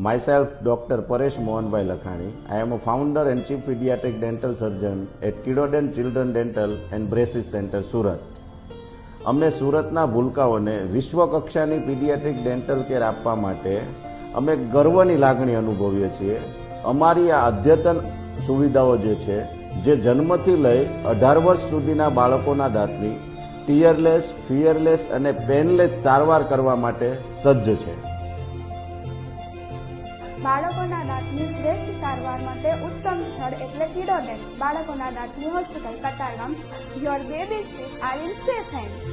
Myself, Dr. Paresh Mohanbhai Lakhani. I am a founder and chief pediatric dental surgeon at Kidodent Children Dental and Braces Center, Surat. અમે સુરતના ભૂલકાઓને વિશ્વ કક્ષાની paediatric dental care આપવા માટે અમે ગર્વની લાગણી અનુભવીએ છીએ. અમારી આ અદ્યતન સુવિધાઓ જે જન્મથી લઈ 18 વર્ષ સુધીના બાળકોના દાંતની ટીયરલેસ, ફિયરલેસ અને પેનલેસ સારવાર કરવા માટે સજ્જ છે. બાળકોના દાંતની શ્રેષ્ઠ સારવાર માટે ઉત્તમ સ્થળ એટલે કિડોડેન્ટ. બાળકોના દાંતની hospital Katargam. Your babies teeth are in safe hands.